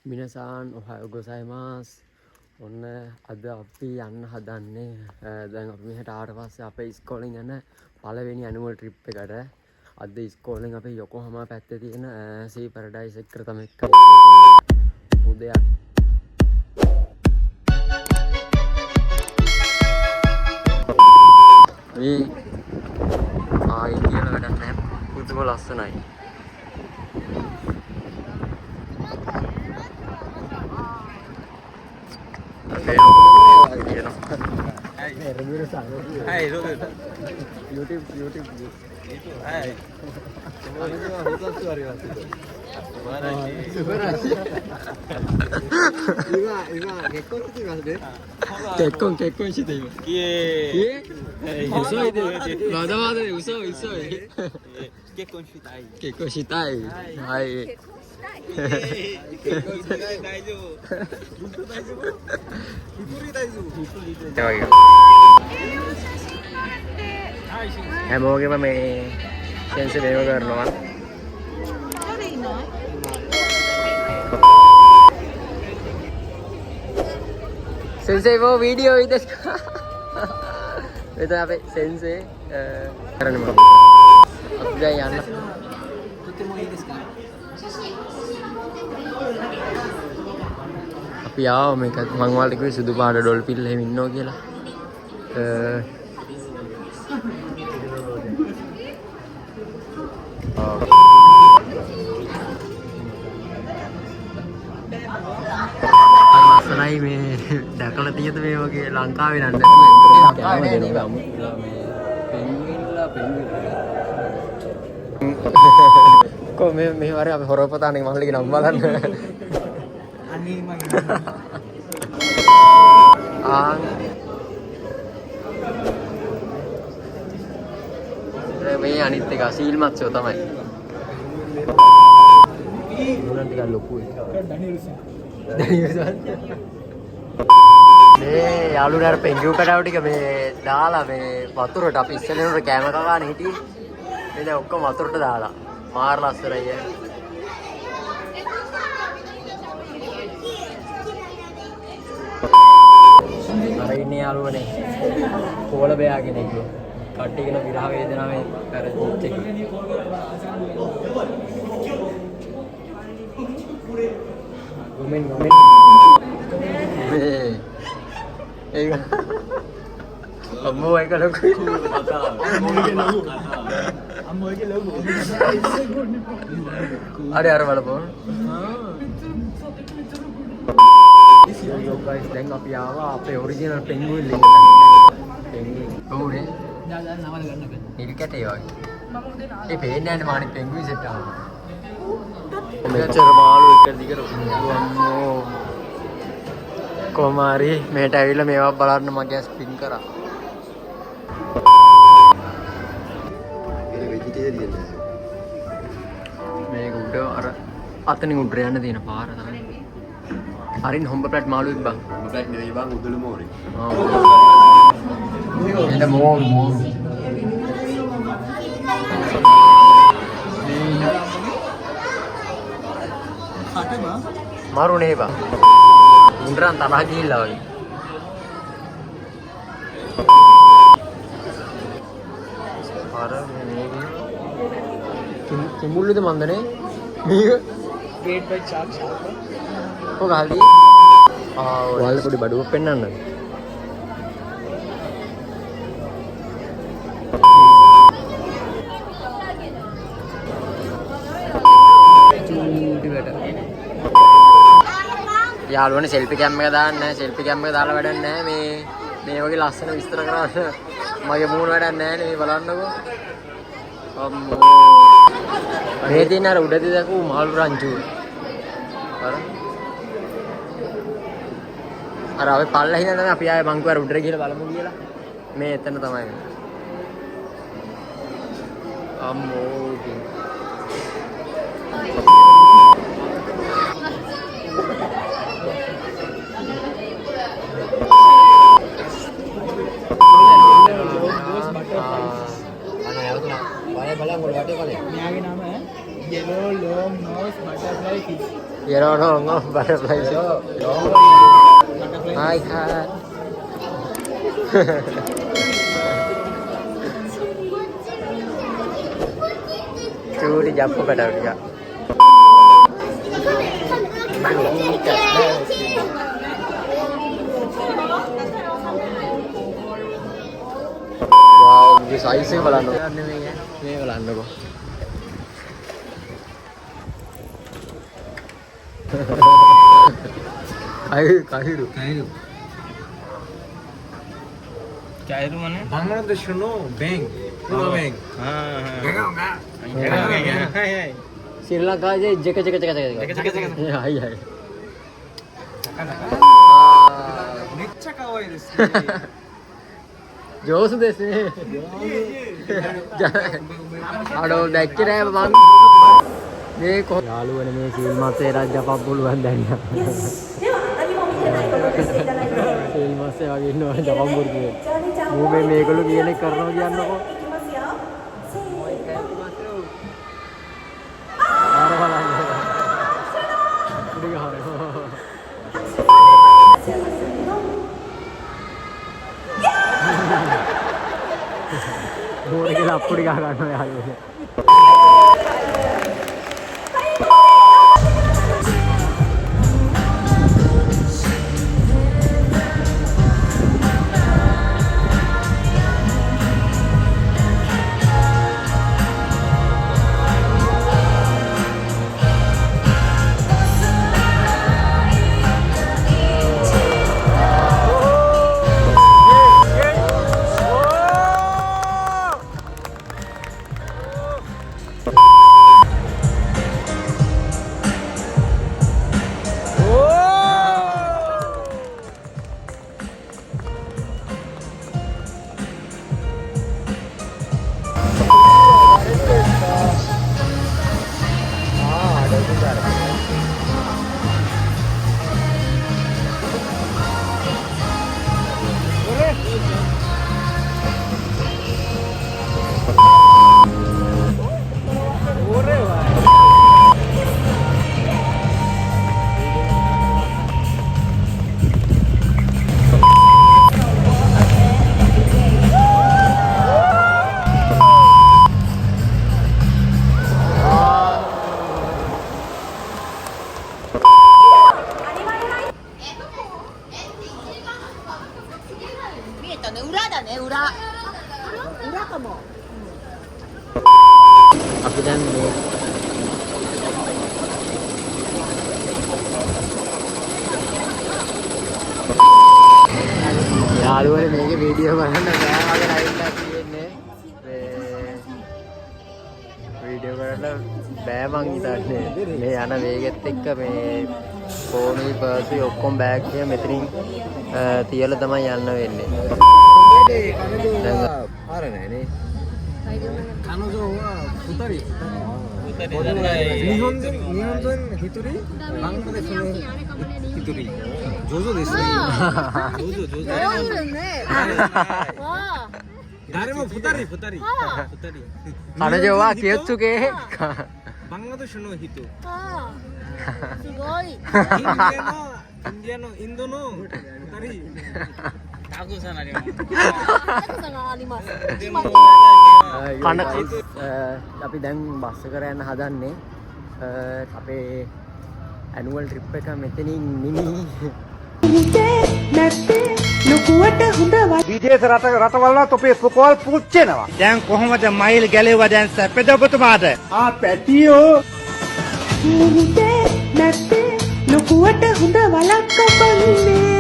මිනසාන් ඔහායෝ ගොසයිමාස්. ඔන්න අද අපි යන්න හදන්නේ දැන් අපි මෙහෙට ආවට පස්සේ අපේ ඉස්කෝලෙන් යන පළවෙනි ඇනුවල් ට්‍රිප් එකට. අද ඉස්කෝලෙන් අපි යොකෝහාමා පැත්තේ තියෙන සී පැරඩයිස් එකට තමයි උදයක්. මේ ආයි කියලා වැඩක් නැහැ. පුදුම ලස්සනයි. Hai, YouTube. hai.結婚して今。嘘いで。まだまだ嘘。結婚したい。結婚したい。はい。結婚したい。大丈夫。大丈夫。හැමෝගෙම මේ සෙන්ස මේව කරනවා. සෙන්සේ वो वीडियो इधर इधर पे सेंसे करने में अब जाए यार ना අපි ආව මේක මං වලට කිව්වේ සුදු පාට ඩොල්ෆින් එහෙම ඉන්නෝ කියලා. අසරයි මේ දැකලා තියෙද මේ වගේ ලංකාවේ නෑ කොහොම මේ වරේ අපි හොරපතානේ මල්ලිගේ නම් බලන්න අනේ මගේ මේ අනිත් එක සීල් මත්ස්‍යෝ තමයි. මොනන් ටිකක් ලොකුයි. මේ යාළුවෝ අර පෙන්ගිව් කඩාව ටික මේ දාලා මේ වතුරට අපි ඉස්සෙල්ලේනොට කැම කකානේ හිටියේ. මේ දැන් ඔක්කොම වතුරට දාලා. මාර ලස්සනයි. අර ඉන්නේ යාළුවනේ. කෝල බෑගෙන ඉන්නෝ. කට්ටියගෙන විරහ වේදනාවේ පැරදිච්ච එක. ගොමෙන් ඒක අම්මෝ එක ලොකුයි. අර බලපන්. යෝ ගයිස් දැන් අපි ආවා අපේ ඔරිජිනල් පෙන්ගුයින් ලින්ක් එකට. පෙන්ගුයින් ඕනේ. දාලා නවල ගන්න බෑ. නිල් කැටේ වගේ. ඒ පේන්නේ නැහැ මානි පෙන්ගුයින් සෙට් ආවා. මෙච්චර මාළු එක දිගට අම්මෝ. කොමාරි මෙහෙට ඇවිල්ලා මේවා බලන්න මගේ ස්පින් කරා. මේක උඩ අර අතනින් උඩ යන්න තියෙන පාර තමයි. හරින් හොම්බ ප්ලැට් මාළුවෙක් බං. හොම්බ ප්ලැට් නෙවෙයි බං උදළු මෝරේ. එන්න මෝරු. කටම මාරු නේ බං. උන්රන් තරහ ගිහිල්ලා වගේ. අර මේ කිඹුල්ලද මන්දනේ මේක ගේට් බයි ෂාක් ඔක හරි ඔයාලා පොඩි බඩුවක් පෙන්නන්නද යාළුවනේ සෙල්ෆි කැම් එක දාන්න නැහැ සෙල්ෆි කැම් එක දාලා වැඩක් නැහැ මේ වගේ ලස්සන විස්තර කරන්න මගේ මූණ වැඩක් නැහැ නේ මේ බලන්නකෝ අම්මෝ මේ තියෙන අර උඩදී දැකපු මාළු රංචු අර අපි පල්ලා හිනා තමයි අපි ආයේ බංකුව අර උඩට ගිහලා බලමු කියලා මේ එතන තමයි අම්මෝ මෙයාගේ නම yellow long nose butterfly fish. Yerono butterfly. Hi cat. Curi jampu pada dia. Wow, ये साइज से बनाना करने में है ये बनाने को काहिरू Kairu mana? Bangladesh no bank পুরো ব্যাংক श्रीलंका जे जगह जगह जगह जगह हाय हाय めっちゃ可愛いですね上手ですねදැක්කේ නෑ මං මේ යාළුවනේ මේ සීල් මාසේ රජපප් පුළුවන් දැන් සීල් මාසේ වගේ ඉන්නවා ජපම්බුරු කියන්නේ මූ මේ මේගොල්ලෝ කියන එක කරනවා කියන්නකෝ ආර බලන්න කුඩි ගහනවා බෝරේ කියලා අප්පුඩි ගහ ගන්නවා යාළුවනේ අපි දැන් මේ යාළුවනේ මේකේ වීඩියෝ බලන්න බෑ වගේ ලයිව් එකක් තියෙන්නේ මේ වීඩියෝ කරන්න බෑ මං හිතන්නේ මේ යන වේගෙත් එක්ක මේ ෆෝනුයි පර්සුයි ඔක්කොම බෑග් එක මෙතනින් තියලා තමයි යන්න වෙන්නේ දැන් ආර නෑනේ 彼女は2人Bukan日本人1人バングラデシュの1人上手ですね誰も2人彼女は気をつけバングラデシュの人すごい。インドの2人 Tagusan ada. අපි දැන් බස් එක යන්න හදන්නේ අපේ ඇනුවල් ට්‍රිප් එක මෙතනින් නිමි විදේශ රටවල තොපේ ස්කෝල් පුච්චෙනවා. දැන් කොහොමද මයිල් ගැලෙවුවා දැන් සැපද ඔබතුමාට? පැටියෝ නැත්තේ ලොකුවට හොඳ වලක් කපන්නේ